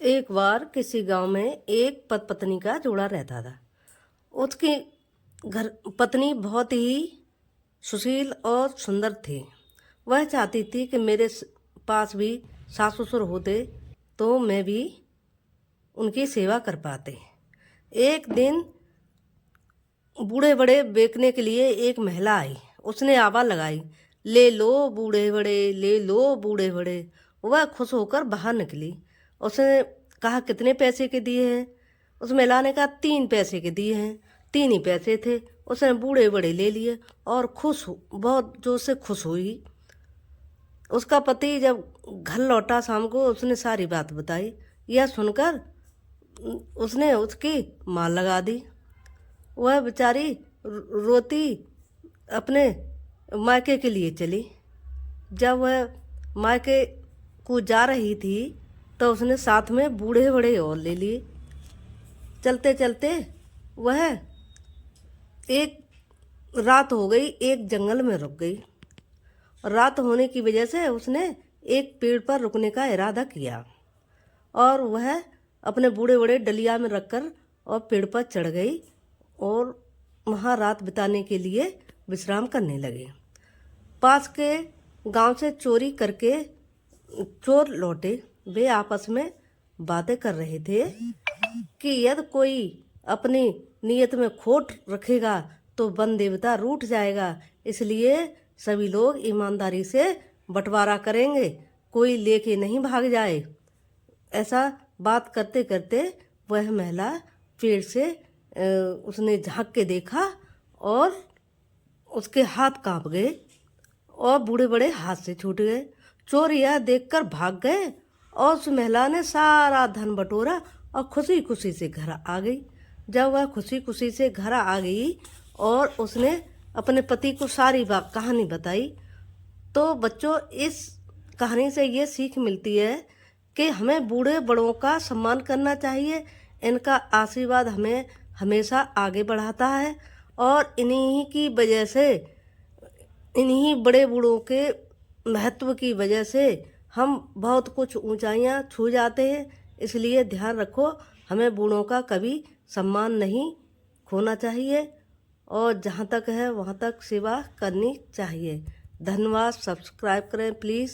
एक बार किसी गांव में एक पत्नी का जोड़ा रहता था। उसकी घर पत्नी बहुत ही सुशील और सुंदर थी। वह चाहती थी कि मेरे पास भी सास ससुर होते तो मैं भी उनकी सेवा कर पाते। एक दिन बूढ़े बड़े बेचने के लिए एक महिला आई। उसने आवाज़ लगाई, ले लो बूढ़े बड़े, ले लो बूढ़े बड़े। वह खुश होकर बाहर निकली। उसने कहा, कितने पैसे के दिए हैं? उस महिला ने कहा, 3 पैसे के दिए हैं। 3 ही पैसे थे। उसने बूढ़े बड़े ले लिए और बहुत जोर से खुश हुई। उसका पति जब घर लौटा शाम को, उसने सारी बात बताई। यह सुनकर उसने उसकी मार लगा दी। वह बेचारी रोती अपने मायके के लिए चली। जब वह मायके को जा रही थी तो उसने साथ में बूढ़े बड़े और ले लिए। चलते चलते वह एक रात हो गई, एक जंगल में रुक गई। रात होने की वजह से उसने एक पेड़ पर रुकने का इरादा किया और वह अपने बूढ़े बड़े डलिया में रखकर और पेड़ पर चढ़ गई और वहाँ रात बिताने के लिए विश्राम करने लगे। पास के गांव से चोरी करके चोर लौटे। वे आपस में बातें कर रहे थे कि यदि कोई अपनी नीयत में खोट रखेगा तो वन देवता रूठ जाएगा, इसलिए सभी लोग ईमानदारी से बंटवारा करेंगे, कोई लेके नहीं भाग जाए। ऐसा बात करते करते वह महिला पेड़ से उसने झांक के देखा और उसके हाथ कांप गए और बूढ़े बड़े हाथ से छूट गए। चोर यह देखकर भाग गए और उस महिला ने सारा धन बटोरा और खुशी खुशी से घर आ गई। जब वह खुशी खुशी से घर आ गई और उसने अपने पति को सारी बात कहानी बताई, तो बच्चों इस कहानी से ये सीख मिलती है कि हमें बूढ़े बड़ों का सम्मान करना चाहिए। इनका आशीर्वाद हमें हमेशा आगे बढ़ाता है और इन्हीं की वजह से, इन्हीं बड़े बूढ़ों के महत्व की वजह से हम बहुत कुछ ऊंचाइयां छू जाते हैं। इसलिए ध्यान रखो, हमें बूढ़ों का कभी सम्मान नहीं खोना चाहिए और जहाँ तक है वहाँ तक सेवा करनी चाहिए। धन्यवाद। सब्सक्राइब करें प्लीज़।